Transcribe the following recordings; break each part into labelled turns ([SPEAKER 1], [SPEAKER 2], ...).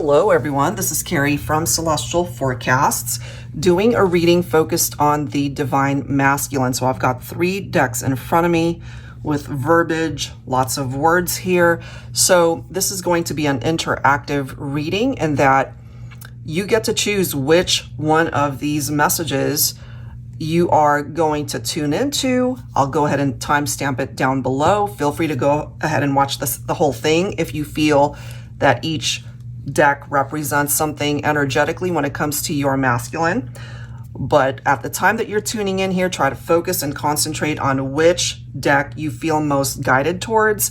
[SPEAKER 1] Hello everyone, this is Carrie from Celestial Forecasts, doing a reading focused on the Divine Masculine. So I've got 3 decks in front of me with verbiage, lots of words here. So this is going to be an interactive reading in that you get to choose which one of these messages you are going to tune into. I'll go ahead and timestamp it down below. Feel free to go ahead and watch the whole thing if you feel that each deck represents something energetically when it comes to your masculine. But at the time that you're tuning in here, try to focus and concentrate on which deck you feel most guided towards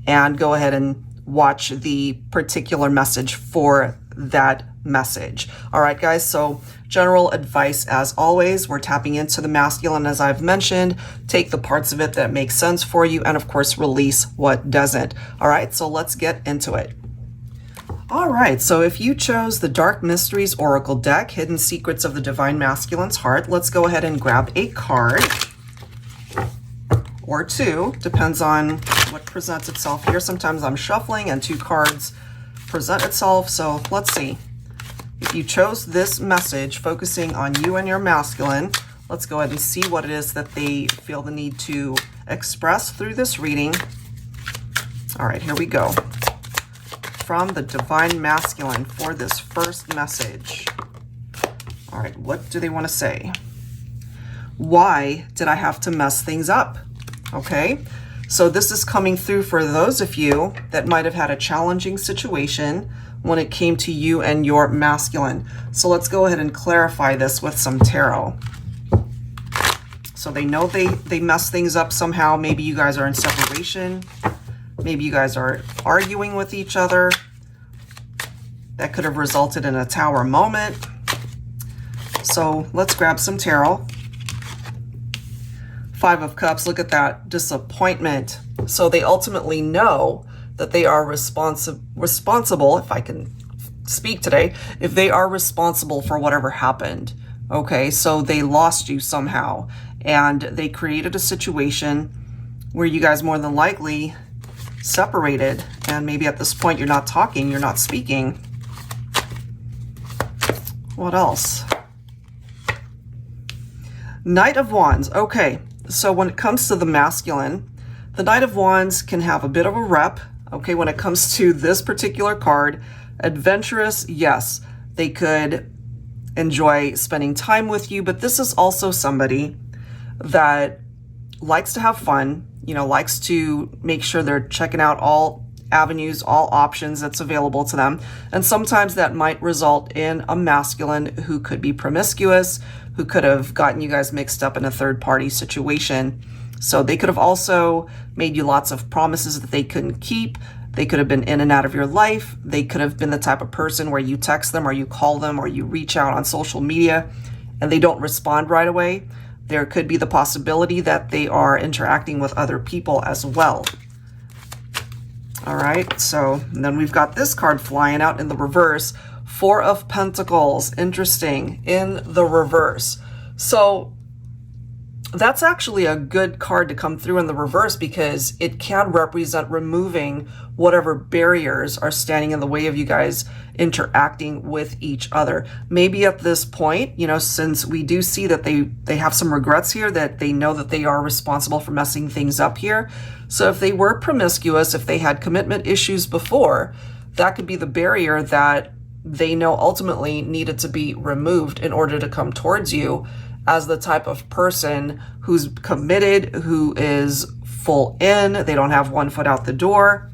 [SPEAKER 1] and go ahead and watch the particular message for that message. All right, guys, so general advice as always, we're tapping into the masculine as I've mentioned. Take the parts of it that make sense for you and of course release what doesn't. All right, so let's get into it. All right, so if you chose the Dark Mysteries Oracle deck, Hidden Secrets of the Divine Masculine's Heart, let's go ahead and grab a card or 2, depends on what presents itself here. Sometimes I'm shuffling and 2 cards present itself, so let's see. If you chose this message focusing on you and your masculine, let's go ahead and see what it is that they feel the need to express through this reading. All right, here we go. From the Divine Masculine for this first message. All right, what do they want to say? Why did I have to mess things up? Okay, so this is coming through for those of you that might have had a challenging situation when it came to you and your masculine. So let's go ahead and clarify this with some tarot. So they know they mess things up somehow. Maybe you guys are in separation. Maybe you guys are arguing with each other. That could have resulted in a tower moment. So let's grab some tarot. 5 of Cups, look at that, disappointment. So they ultimately know that they are responsible, if I can speak today, if they are responsible for whatever happened. Okay, so they lost you somehow and they created a situation where you guys more than likely separated, and maybe at this point you're not talking, you're not speaking. What else? Knight of Wands. Okay, so when it comes to the masculine, the Knight of Wands can have a bit of a rep. Okay, when it comes to this particular card, adventurous, yes, they could enjoy spending time with you, but this is also somebody that likes to have fun, you know, likes to make sure they're checking out all avenues, all options that's available to them. And sometimes that might result in a masculine who could be promiscuous, who could have gotten you guys mixed up in a third-party situation. So they could have also made you lots of promises that they couldn't keep. They could have been in and out of your life. They could have been the type of person where you text them or you call them or you reach out on social media and they don't respond right away. There could be the possibility that they are interacting with other people as well. All right, so then we've got this card flying out in the reverse. 4 of Pentacles, interesting, in the reverse. So that's actually a good card to come through in the reverse because it can represent removing whatever barriers are standing in the way of you guys interacting with each other. Maybe at this point, you know, since we do see that they have some regrets here, that they know that they are responsible for messing things up here. So if they were promiscuous, if they had commitment issues before, that could be the barrier that they know ultimately needed to be removed in order to come towards you as the type of person who's committed, who is full in, they don't have one foot out the door.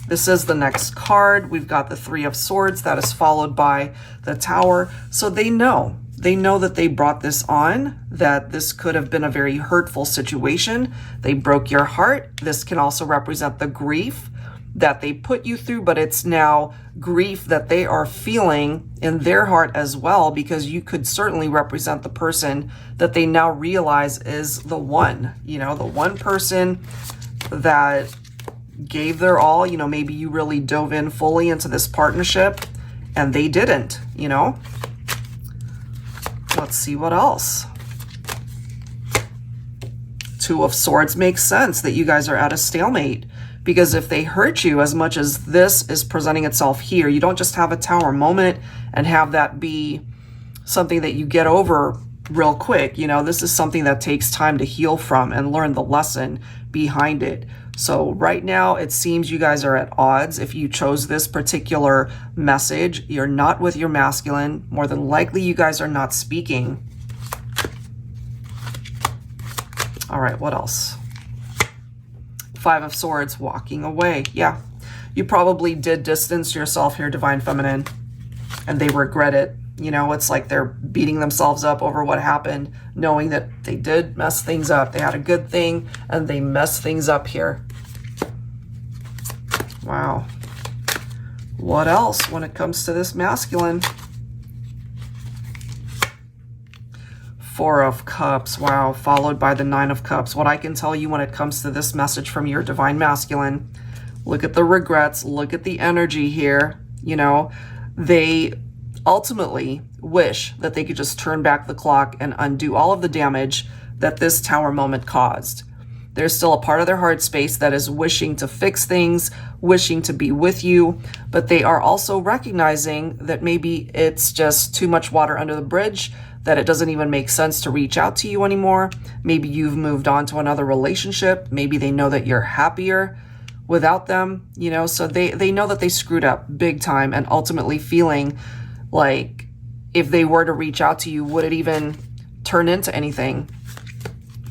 [SPEAKER 1] This is the next card. We've got the 3 of Swords that is followed by the Tower. So they know that they brought this on, that this could have been a very hurtful situation. They broke your heart. This can also represent the grief that they put you through, but it's now grief that they are feeling in their heart as well, because you could certainly represent the person that they now realize is the one, you know, the one person that gave their all. You know, maybe you really dove in fully into this partnership and they didn't, you know. Let's see what else. 2 of Swords makes sense that you guys are at a stalemate. Because if they hurt you as much as this is presenting itself here, you don't just have a Tower moment and have that be something that you get over real quick. You know, this is something that takes time to heal from and learn the lesson behind it. So right now, it seems you guys are at odds. If you chose this particular message, you're not with your masculine. More than likely, you guys are not speaking. All right, what else? Five of Swords, walking away. Yeah, you probably did distance yourself here, Divine Feminine, and they regret it. You know, it's like they're beating themselves up over what happened, knowing that they did mess things up. They had a good thing, and they messed things up here. Wow. What else when it comes to this masculine? Four of Cups. Wow. Followed by the Nine of Cups. What I can tell you when it comes to this message from your Divine Masculine, look at the regrets. Look at the energy here. You know, they ultimately wish that they could just turn back the clock and undo all of the damage that this Tower moment caused. There's still a part of their heart space that is wishing to fix things, wishing to be with you, but they are also recognizing that maybe it's just too much water under the bridge, that it doesn't even make sense to reach out to you anymore. Maybe you've moved on to another relationship. Maybe they know that you're happier without them, you know, so they know that they screwed up big time, and ultimately feeling like if they were to reach out to you, would it even turn into anything?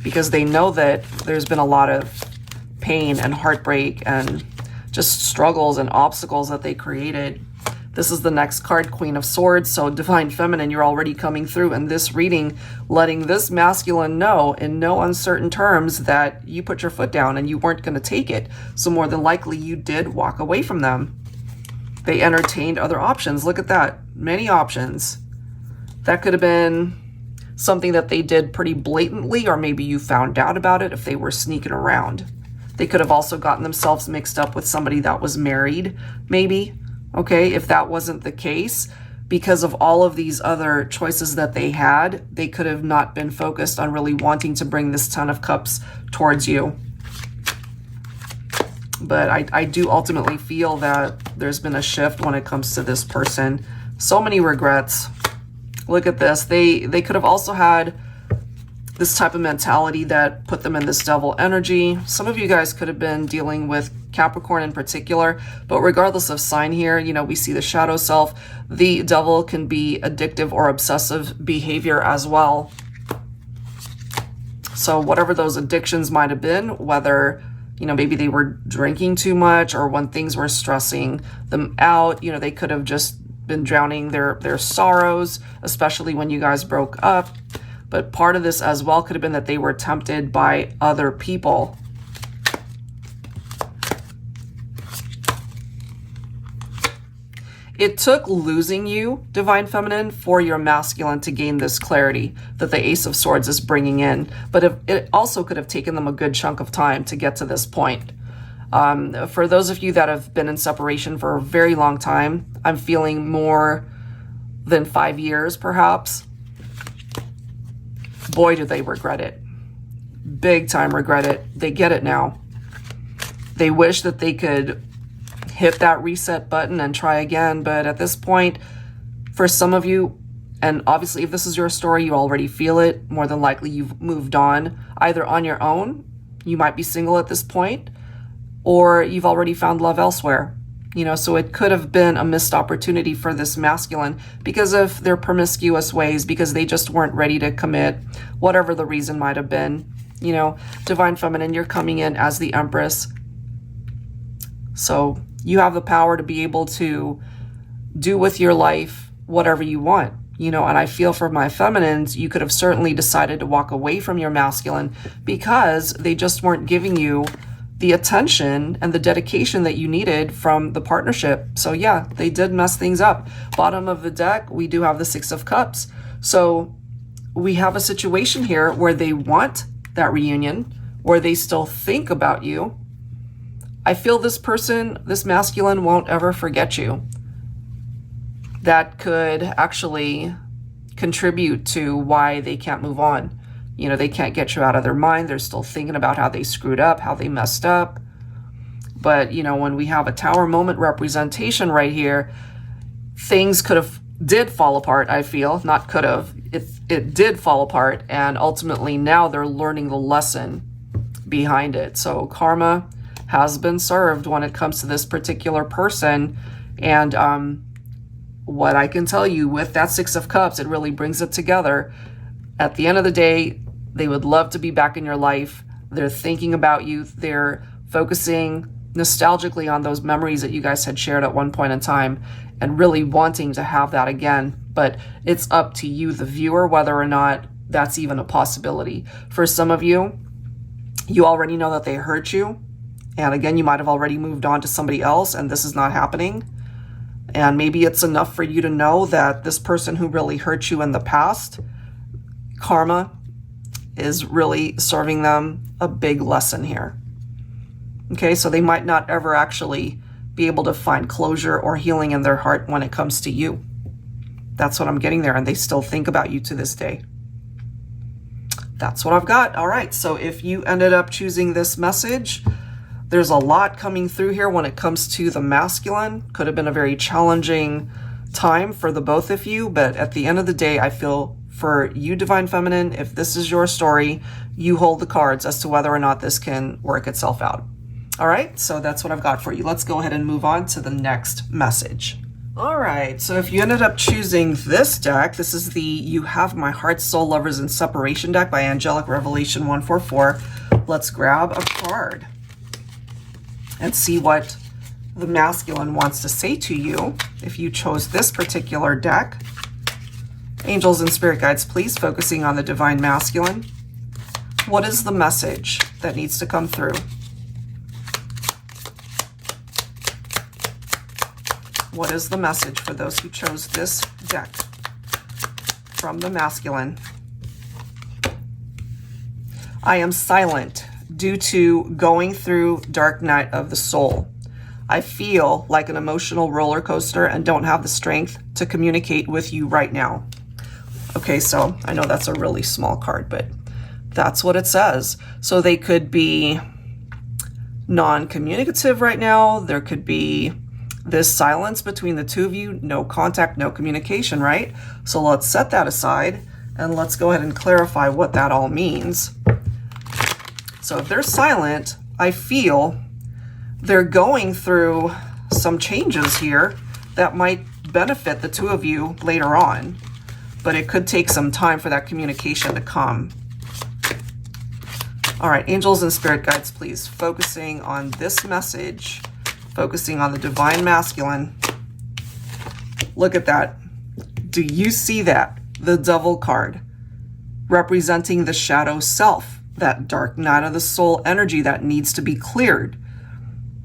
[SPEAKER 1] Because they know that there's been a lot of pain and heartbreak and just struggles and obstacles that they created. This is the next card, Queen of Swords. So Divine Feminine, you're already coming through in this reading, letting this masculine know in no uncertain terms that you put your foot down and you weren't going to take it. So more than likely you did walk away from them. They entertained other options. Look at that. Many options. That could have been something that they did pretty blatantly, or maybe you found out about it if they were sneaking around. They could have also gotten themselves mixed up with somebody that was married, maybe. Okay, if that wasn't the case, because of all of these other choices that they had, they could have not been focused on really wanting to bring this Ten of Cups towards you. But I do ultimately feel that there's been a shift when it comes to this person. So many regrets. Look at this. They could have also had this type of mentality that put them in this devil energy. Some of you guys could have been dealing with Capricorn in particular, but regardless of sign here, you know, we see the shadow self. The devil can be addictive or obsessive behavior as well. So whatever those addictions might have been, whether, you know, maybe they were drinking too much, or when things were stressing them out, you know, they could have just been drowning their sorrows, especially when you guys broke up. But part of this as well could have been that they were tempted by other people. It took losing you, Divine Feminine, for your masculine to gain this clarity that the Ace of Swords is bringing in. But it also could have taken them a good chunk of time to get to this point. For those of you that have been in separation for a very long time, I'm feeling more than 5 years, perhaps. Boy, do they regret it. Big time regret it. They get it now. They wish that they could hit that reset button and try again. But at this point, for some of you, and obviously if this is your story, you already feel it. More than likely you've moved on, either on your own, you might be single at this point, or you've already found love elsewhere. You know, so it could have been a missed opportunity for this masculine because of their promiscuous ways, because they just weren't ready to commit, whatever the reason might have been. You know, Divine Feminine, you're coming in as the Empress. So you have the power to be able to do with your life whatever you want. You know, and I feel for my feminines, you could have certainly decided to walk away from your masculine because they just weren't giving you the attention and the dedication that you needed from the partnership. So yeah, they did mess things up. Bottom of the deck, we do have the Six of Cups. So we have a situation here where they want that reunion, where they still think about you. I feel this person, this masculine, won't ever forget you. That could actually contribute to why they can't move on. You know, they can't get you out of their mind. They're still thinking about how they screwed up, how they messed up. But, you know, when we have a Tower moment representation right here, things did fall apart, I feel. Not could have. It did fall apart, and ultimately now they're learning the lesson behind it. So karma has been served when it comes to this particular person. And what I can tell you with that Six of Cups, it really brings it together. At the end of the day, they would love to be back in your life. They're thinking about you. They're focusing nostalgically on those memories that you guys had shared at one point in time and really wanting to have that again. But it's up to you, the viewer, whether or not that's even a possibility. For some of you, you already know that they hurt you. And again, you might have already moved on to somebody else and this is not happening. And maybe it's enough for you to know that this person who really hurt you in the past, karma is really serving them a big lesson here. Okay, so they might not ever actually be able to find closure or healing in their heart when it comes to you. That's what I'm getting there, and they still think about you to this day. That's what I've got. All right, so if you ended up choosing this message, there's a lot coming through here when it comes to the masculine. Could have been a very challenging time for the both of you, but at the end of the day, I feel for you, Divine Feminine, if this is your story, you hold the cards as to whether or not this can work itself out. All right, so that's what I've got for you. Let's go ahead and move on to the next message. All right, so if you ended up choosing this deck, this is the You Have My Heart, Soul, Lovers, and Separation deck by Angelic Revelation 144. Let's grab a card and see what the masculine wants to say to you if you chose this particular deck. Angels and spirit guides, please, focusing on the divine masculine. What is the message that needs to come through? What is the message for those who chose this deck from the masculine? I am silent due to going through dark night of the soul. I feel like an emotional roller coaster and don't have the strength to communicate with you right now. Okay, so I know that's a really small card, but that's what it says. So they could be non-communicative right now. There could be this silence between the two of you, no contact, no communication, right? So let's set that aside and let's go ahead and clarify what that all means. So if they're silent, I feel they're going through some changes here that might benefit the two of you later on, but it could take some time for that communication to come. All right, angels and spirit guides, please, focusing on this message, focusing on the divine masculine. Look at that. Do you see that? The Devil card representing the shadow self, that dark night of the soul energy that needs to be cleared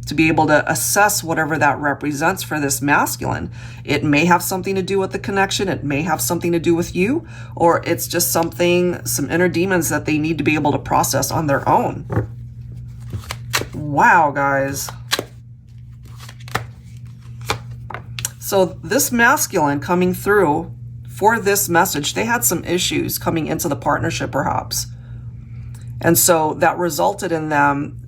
[SPEAKER 1] to be able to assess whatever that represents for this masculine. It may have something to do with the connection. It may have something to do with you, or it's just something, some inner demons that they need to be able to process on their own. Wow, guys. So this masculine coming through for this message, they had some issues coming into the partnership perhaps. And so that resulted in them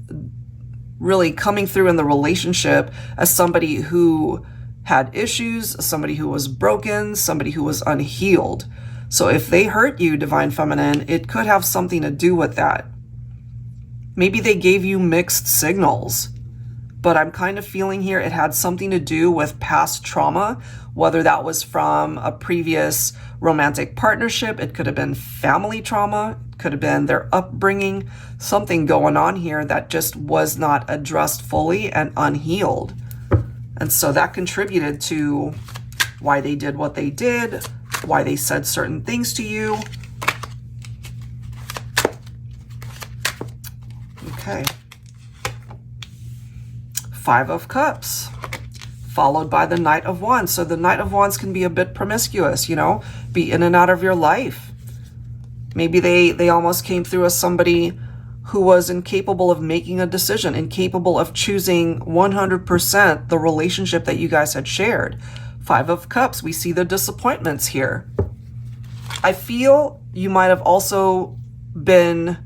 [SPEAKER 1] really coming through in the relationship as somebody who had issues, somebody who was broken, somebody who was unhealed. So if they hurt you, Divine Feminine, it could have something to do with that. Maybe they gave you mixed signals, but I'm kind of feeling here it had something to do with past trauma, whether that was from a previous romantic partnership, it could have been family trauma, it could have been their upbringing, something going on here that just was not addressed fully and unhealed. And so that contributed to why they did what they did, why they said certain things to you. Okay. Five of Cups, followed by the Knight of Wands. So the Knight of Wands can be a bit promiscuous, you know, be in and out of your life. Maybe they almost came through as somebody who was incapable of making a decision, incapable of choosing 100% the relationship that you guys had shared. Five of Cups, we see the disappointments here. I feel you might have also been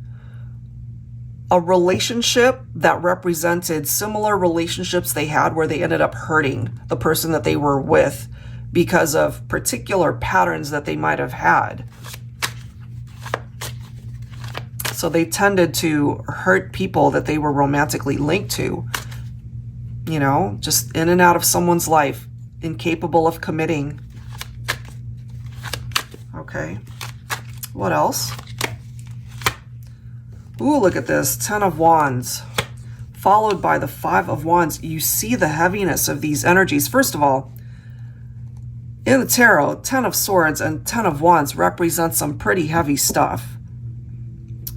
[SPEAKER 1] a relationship that represented similar relationships they had where they ended up hurting the person that they were with because of particular patterns that they might have had. So they tended to hurt people that they were romantically linked to, you know, just in and out of someone's life, incapable of committing. Okay, what else? Ooh, look at this, 10 of Wands, followed by the 5 of Wands. You see the heaviness of these energies. First of all, in the tarot, 10 of Swords and 10 of Wands represent some pretty heavy stuff.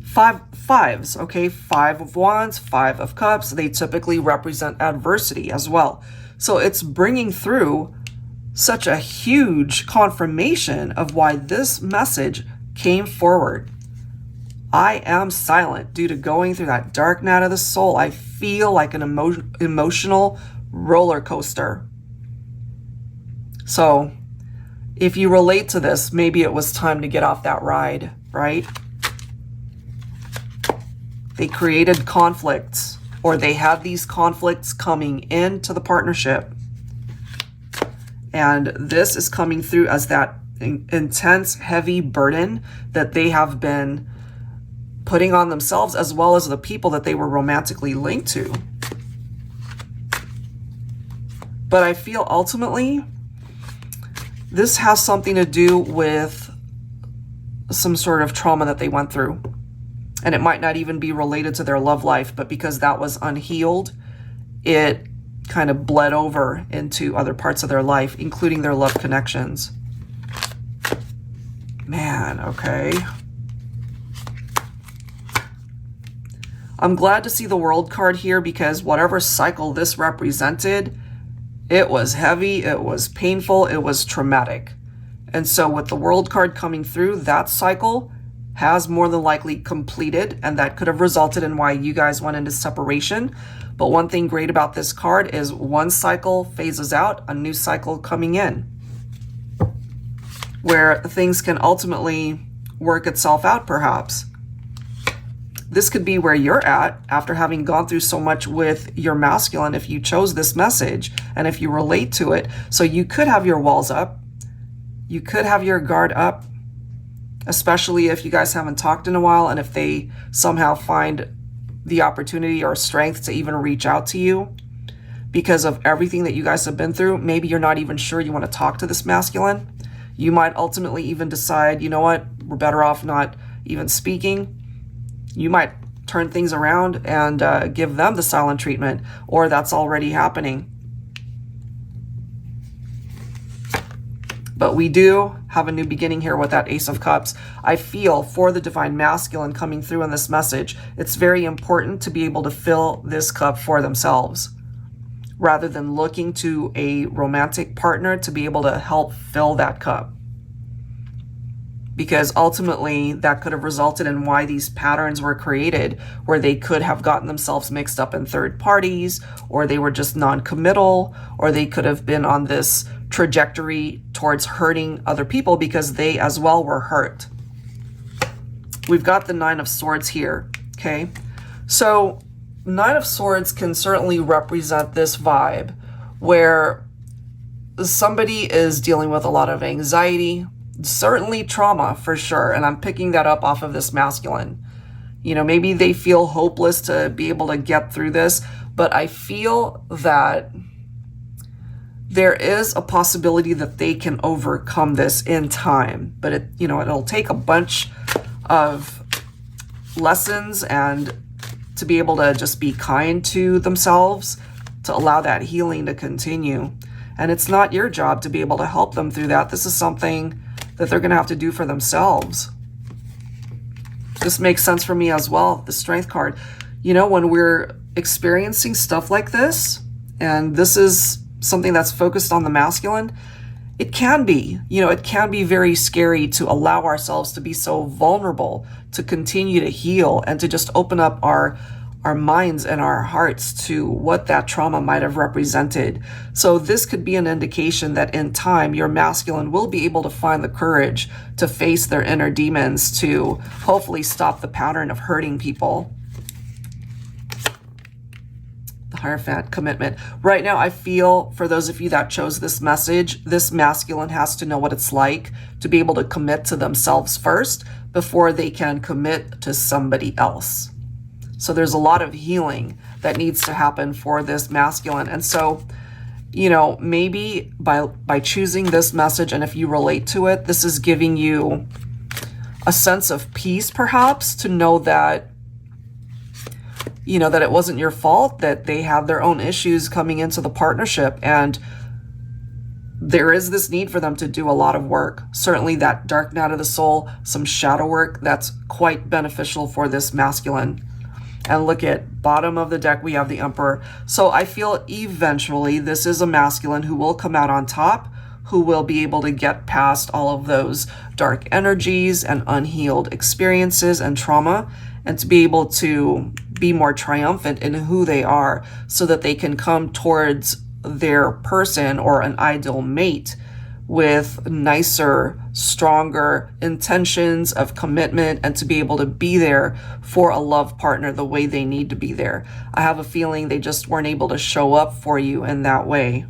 [SPEAKER 1] Fives, okay? 5 of Wands, 5 of Cups, they typically represent adversity as well. So it's bringing through such a huge confirmation of why this message came forward. I am silent due to going through that dark night of the soul. I feel like an emotional roller coaster. So if you relate to this, maybe it was time to get off that ride, right? They created conflicts, or they have these conflicts coming into the partnership. And this is coming through as that intense, heavy burden that they have been putting on themselves, as well as the people that they were romantically linked to. But I feel ultimately this has something to do with some sort of trauma that they went through. And it might not even be related to their love life, but because that was unhealed, it kind of bled over into other parts of their life, including their love connections. Man, okay. I'm glad to see the World card here, because whatever cycle this represented, it was heavy, it was painful, it was traumatic. And so with the World card coming through, that cycle has more than likely completed, and that could have resulted in why you guys went into separation. But one thing great about this card is one cycle phases out, a new cycle coming in, where things can ultimately work itself out, perhaps. This could be where you're at after having gone through so much with your masculine, if you chose this message and if you relate to it. So you could have your walls up. You could have your guard up, especially if you guys haven't talked in a while, and if they somehow find the opportunity or strength to even reach out to you because of everything that you guys have been through. Maybe you're not even sure you want to talk to this masculine. You might ultimately even decide, you know what, we're better off not even speaking. You might turn things around and give them the silent treatment, or that's already happening. But we do have a new beginning here with that Ace of Cups. I feel for the Divine Masculine coming through in this message, it's very important to be able to fill this cup for themselves, rather than looking to a romantic partner to be able to help fill that cup. Because ultimately that could have resulted in why these patterns were created, where they could have gotten themselves mixed up in third parties, or they were just non-committal, or they could have been on this trajectory towards hurting other people because they as well were hurt. We've got the Nine of Swords here, okay? So Nine of Swords can certainly represent this vibe where somebody is dealing with a lot of anxiety, certainly trauma for sure. And I'm picking that up off of this masculine. You know, maybe they feel hopeless to be able to get through this, but I feel that there is a possibility that they can overcome this in time. But it, you know, it'll take a bunch of lessons and to be able to just be kind to themselves to allow that healing to continue. And it's not your job to be able to help them through that. This is something that they're going to have to do for themselves. This makes sense for me as well, the Strength card. You know, when we're experiencing stuff like this, and this is something that's focused on the masculine, it can be, you know, it can be very scary to allow ourselves to be so vulnerable, to continue to heal, and to just open up our minds and our hearts to what that trauma might have represented. So this could be an indication that in time, your masculine will be able to find the courage to face their inner demons, to hopefully stop the pattern of hurting people. Hierophant, commitment. Right now, I feel for those of you that chose this message, this masculine has to know what it's like to be able to commit to themselves first before they can commit to somebody else. So there's a lot of healing that needs to happen for this masculine. And so, you know, maybe by choosing this message, and if you relate to it, this is giving you a sense of peace, perhaps, to know that, you know, that it wasn't your fault, that they have their own issues coming into the partnership. And there is this need for them to do a lot of work. Certainly that dark night of the soul, some shadow work, that's quite beneficial for this masculine. And look at bottom of the deck, we have the Emperor. So I feel eventually this is a masculine who will come out on top, who will be able to get past all of those dark energies and unhealed experiences and trauma, and to be able to be more triumphant in who they are so that they can come towards their person or an ideal mate with nicer, stronger intentions of commitment, and to be able to be there for a love partner the way they need to be there. I have a feeling they just weren't able to show up for you in that way.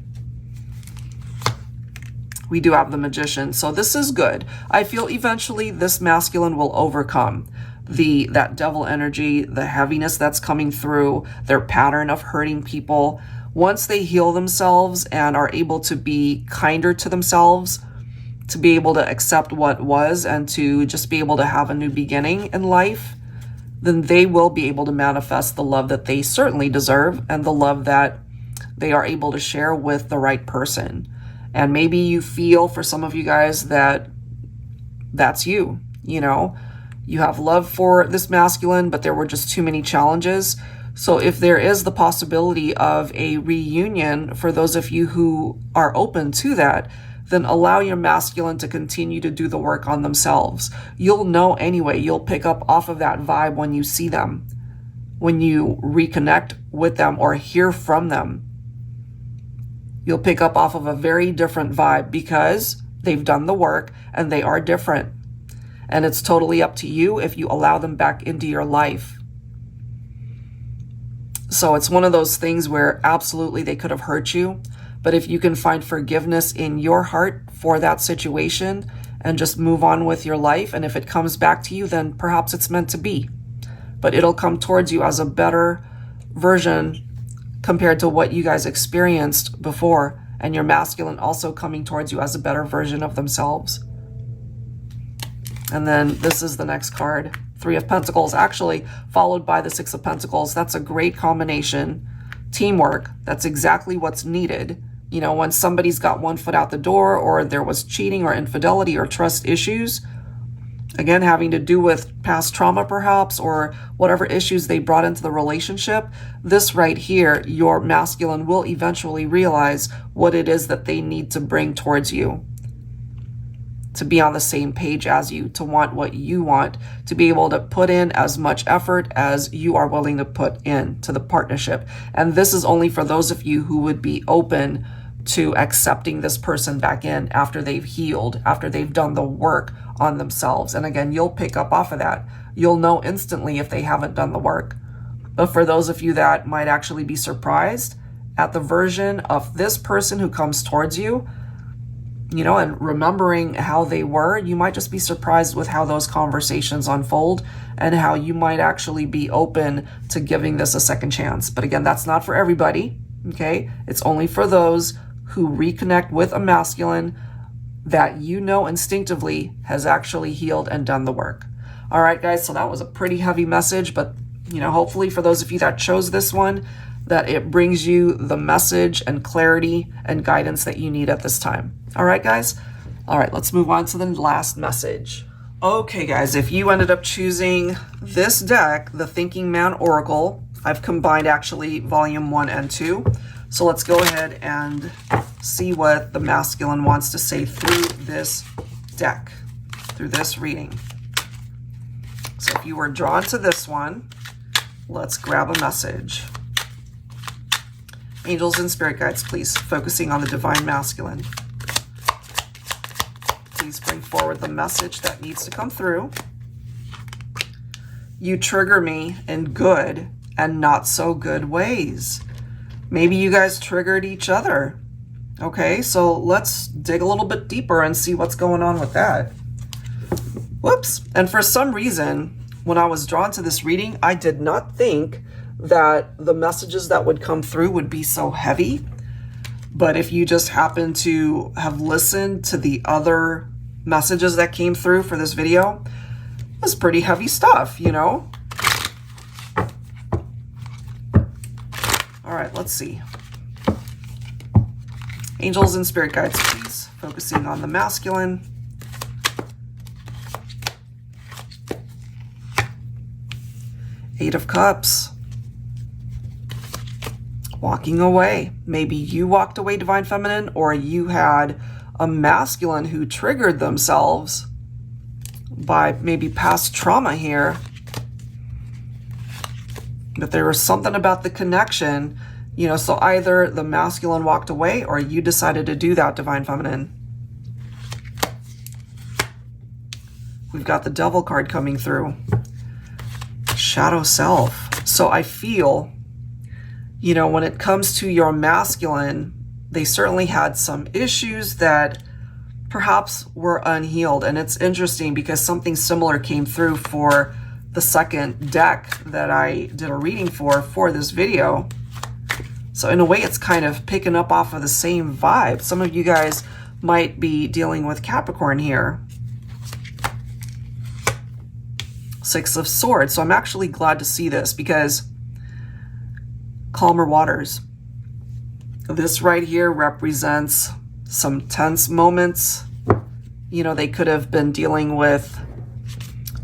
[SPEAKER 1] We do have the Magician, so this is good. I feel eventually this masculine will overcome that devil energy, the heaviness that's coming through, their pattern of hurting people. Once they heal themselves and are able to be kinder to themselves, to be able to accept what was and to just be able to have a new beginning in life, then they will be able to manifest the love that they certainly deserve and the love that they are able to share with the right person. And maybe you feel, for some of you guys, that that's you, you know, you have love for this masculine, but there were just too many challenges. So if there is the possibility of a reunion for those of you who are open to that, then allow your masculine to continue to do the work on themselves. You'll know anyway, you'll pick up off of that vibe when you see them, when you reconnect with them or hear from them. You'll pick up off of a very different vibe because they've done the work and they are different. And it's totally up to you if you allow them back into your life. So it's one of those things where absolutely they could have hurt you. But if you can find forgiveness in your heart for that situation and just move on with your life, and if it comes back to you, then perhaps it's meant to be. But it'll come towards you as a better version compared to what you guys experienced before, and your masculine also coming towards you as a better version of themselves. And then this is the next card, Three of Pentacles, actually followed by the Six of Pentacles. That's a great combination. Teamwork, that's exactly what's needed. You know, when somebody's got one foot out the door, or there was cheating or infidelity or trust issues, again, having to do with past trauma perhaps, or whatever issues they brought into the relationship, this right here, your masculine will eventually realize what it is that they need to bring towards you, to be on the same page as you, to want what you want, to be able to put in as much effort as you are willing to put in to the partnership. And this is only for those of you who would be open to accepting this person back in after they've healed, after they've done the work on themselves. And again, you'll pick up off of that. You'll know instantly if they haven't done the work. But for those of you that might actually be surprised at the version of this person who comes towards you, you know, and remembering how they were, you might just be surprised with how those conversations unfold and how you might actually be open to giving this a second chance. But again, that's not for everybody, okay? It's only for those who reconnect with a masculine that you know instinctively has actually healed and done the work. All right, guys, so that was a pretty heavy message, but, you know, hopefully for those of you that chose this one, that it brings you the message and clarity and guidance that you need at this time. All right, guys? All right, let's move on to the last message. Okay, guys, if you ended up choosing this deck, the Thinking Man Oracle, I've combined actually volume 1 and 2. So let's go ahead and see what the masculine wants to say through this deck, through this reading. So if you were drawn to this one, let's grab a message. Angels and spirit guides, please, focusing on the divine masculine. Please bring forward the message that needs to come through. You trigger me in good and not so good ways. Maybe you guys triggered each other. Okay, so let's dig a little bit deeper and see what's going on with that. Whoops. And for some reason, when I was drawn to this reading, I did not think that the messages that would come through would be so heavy. But if you just happen to have listened to the other messages that came through for this video, it was pretty heavy stuff, you know? All right, let's see. Angels and spirit guides, please. Focusing on the masculine. Eight of Cups. Walking away. Maybe you walked away, Divine Feminine, or you had a masculine who triggered themselves by maybe past trauma here. But there was something about the connection, you know, so either the masculine walked away or you decided to do that, Divine Feminine. We've got the Devil card coming through. Shadow Self. So I feel, you know, when it comes to your masculine, they certainly had some issues that perhaps were unhealed. And it's interesting because something similar came through for the second deck that I did a reading for this video. So in a way, it's kind of picking up off of the same vibe. Some of you guys might be dealing with Capricorn here. Six of Swords. So I'm actually glad to see this because calmer waters. This right here represents some tense moments. You know, they could have been dealing with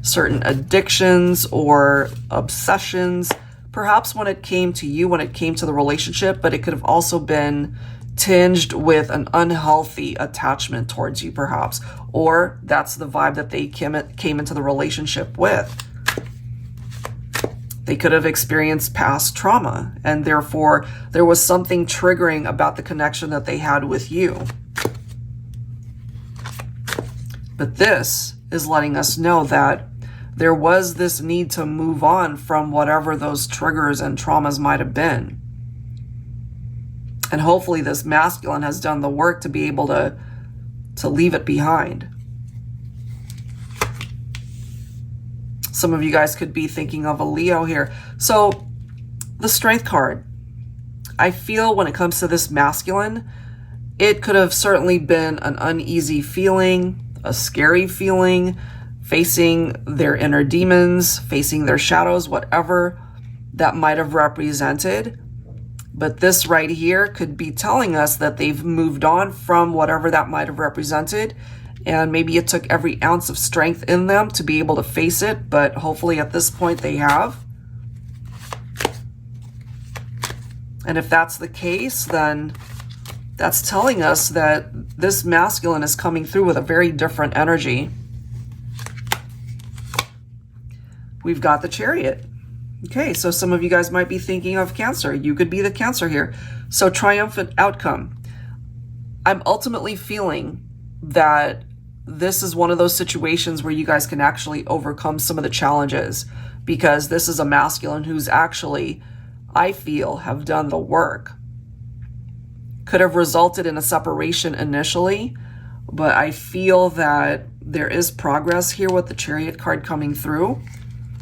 [SPEAKER 1] certain addictions or obsessions, perhaps when it came to you, when it came to the relationship, but it could have also been tinged with an unhealthy attachment towards you, perhaps, or that's the vibe that they came into the relationship with. They could have experienced past trauma, and therefore there was something triggering about the connection that they had with you. But this is letting us know that there was this need to move on from whatever those triggers and traumas might have been. And hopefully this masculine has done the work to be able to leave it behind. Some of you guys could be thinking of a Leo here. So the Strength card, I feel when it comes to this masculine, it could have certainly been an uneasy feeling, a scary feeling, facing their inner demons, facing their shadows, whatever that might have represented. But this right here could be telling us that they've moved on from whatever that might have represented. And maybe it took every ounce of strength in them to be able to face it. But hopefully at this point they have. And if that's the case, then that's telling us that this masculine is coming through with a very different energy. We've got the Chariot. Okay, so some of you guys might be thinking of Cancer. You could be the Cancer here. So triumphant outcome. I'm ultimately feeling that this is one of those situations where you guys can actually overcome some of the challenges, because this is a masculine who's actually, I feel, have done the work. Could have resulted in a separation initially, but I feel that there is progress here with the Chariot card coming through.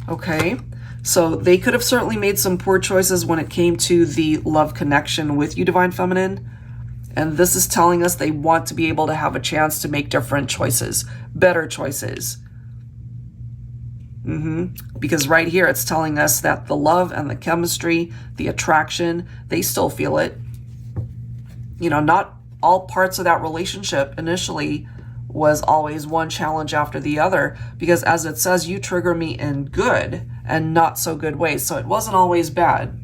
[SPEAKER 1] Okay, so they could have certainly made some poor choices when it came to the love connection with you, Divine Feminine. And this is telling us they want to be able to have a chance to make different choices, better choices. Because right here, it's telling us that the love and the chemistry, the attraction, they still feel it. You know, not all parts of that relationship initially was always one challenge after the other, because as it says, you trigger me in good and not so good ways. So it wasn't always bad.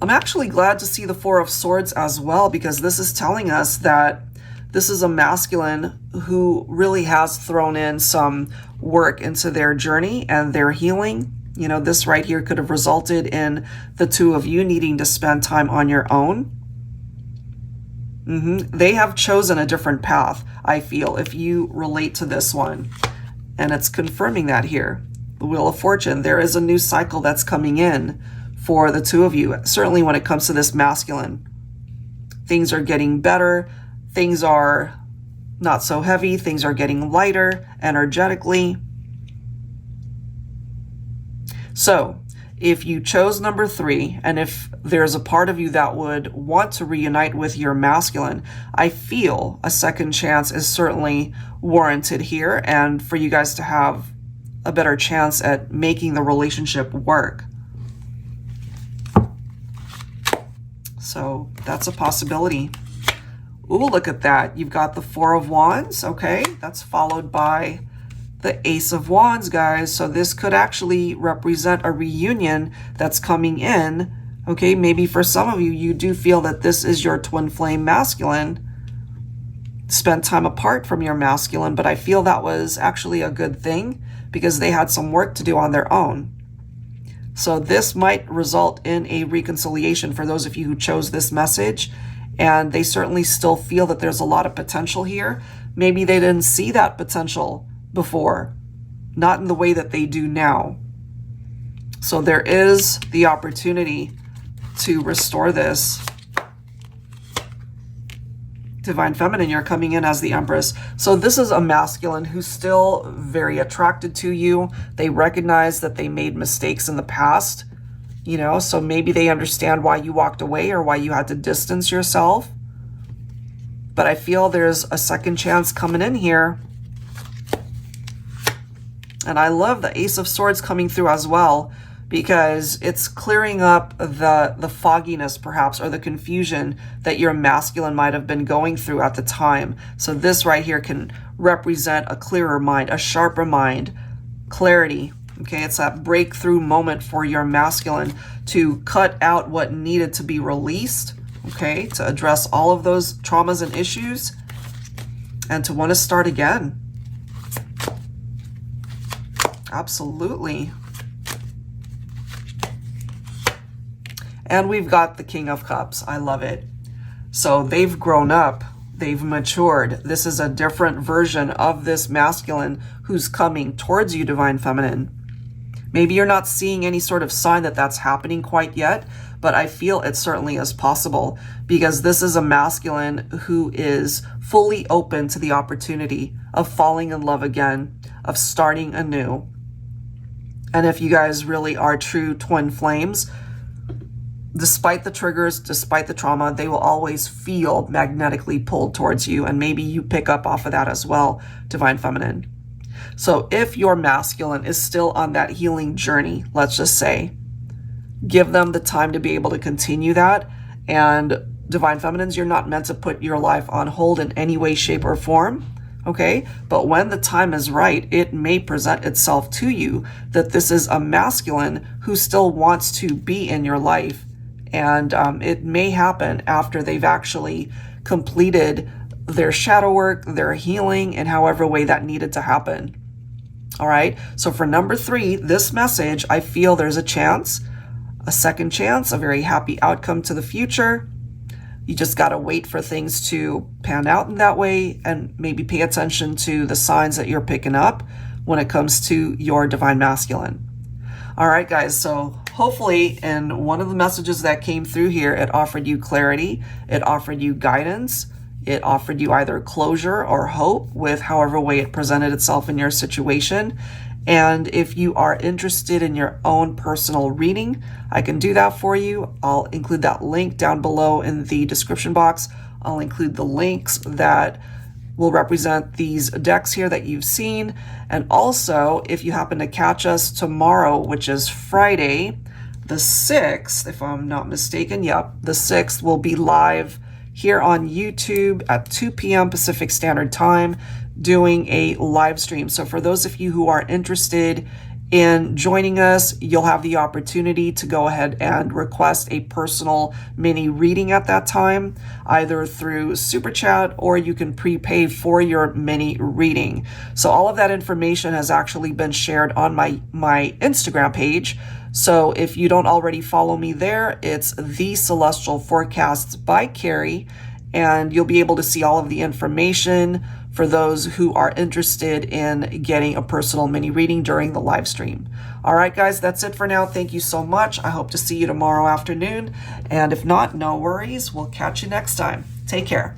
[SPEAKER 1] I'm actually glad to see the Four of Swords as well, because this is telling us that this is a masculine who really has thrown in some work into their journey and their healing. You know, this right here could have resulted in the two of you needing to spend time on your own. They have chosen a different path, I feel, if you relate to this one. And it's confirming that here. The Wheel of Fortune, there is a new cycle that's coming in for the two of you. Certainly when it comes to this masculine, things are getting better. Things are not so heavy. Things are getting lighter energetically. So if you chose number 3, and if there's a part of you that would want to reunite with your masculine, I feel a second chance is certainly warranted here, and for you guys to have a better chance at making the relationship work. So that's a possibility. Ooh, look at that. You've got the 4 of Wands. Okay, that's followed by the Ace of Wands, guys. So this could actually represent a reunion that's coming in. Okay, maybe for some of you, you do feel that this is your twin flame masculine. Spent time apart from your masculine, but I feel that was actually a good thing because they had some work to do on their own. So this might result in a reconciliation for those of you who chose this message, and they certainly still feel that there's a lot of potential here. Maybe they didn't see that potential before, not in the way that they do now. So there is the opportunity to restore this. Divine Feminine, you're coming in as the Empress. So this is a masculine who's still very attracted to you. They recognize that they made mistakes in the past, you know, so maybe they understand why you walked away or why you had to distance yourself. But I feel there's a second chance coming in here. And I love the Ace of Swords coming through as well, because it's clearing up the fogginess perhaps, or the confusion that your masculine might have been going through at the time. So this right here can represent a clearer mind, a sharper mind, clarity. Okay, it's that breakthrough moment for your masculine to cut out what needed to be released, okay, to address all of those traumas and issues, and to want to start again. Absolutely. And we've got the King of Cups. I love it. So they've grown up. They've matured. This is a different version of this masculine who's coming towards you, Divine Feminine. Maybe you're not seeing any sort of sign that that's happening quite yet, but I feel it certainly is possible, because this is a masculine who is fully open to the opportunity of falling in love again, of starting anew. And if you guys really are true twin flames, despite the triggers, despite the trauma, they will always feel magnetically pulled towards you. And maybe you pick up off of that as well, Divine Feminine. So if your masculine is still on that healing journey, let's just say, give them the time to be able to continue that. And Divine Feminines, you're not meant to put your life on hold in any way, shape, or form. Okay, but when the time is right, it may present itself to you that this is a masculine who still wants to be in your life. And it may happen after they've actually completed their shadow work, their healing, in however way that needed to happen. All right, so for number 3, this message, I feel there's a chance, a second chance, a very happy outcome to the future. You just got to wait for things to pan out in that way, and maybe pay attention to the signs that you're picking up when it comes to your Divine Masculine. All right, guys, so hopefully in one of the messages that came through here, it offered you clarity, it offered you guidance, it offered you either closure or hope with however way it presented itself in your situation. And if you are interested in your own personal reading, I can do that for you. I'll include that link down below in the description box. I'll include the links that will represent these decks here that you've seen. And also, if you happen to catch us tomorrow, which is Friday, the 6th, if I'm not mistaken, yep, the 6th, will be live here on YouTube at 2 p.m. Pacific Standard Time, doing a live stream. So for those of you who are interested in joining us, you'll have the opportunity to go ahead and request a personal mini reading at that time, either through Super Chat, or you can prepay for your mini reading. So all of that information has actually been shared on my Instagram page. So if you don't already follow me there, it's The Celestial Forecasts by Carrie. and you'll be able to see all of the information for those who are interested in getting a personal mini reading during the live stream. All right, guys, that's it for now. Thank you so much. I hope to see you tomorrow afternoon. And if not, no worries. We'll catch you next time. Take care.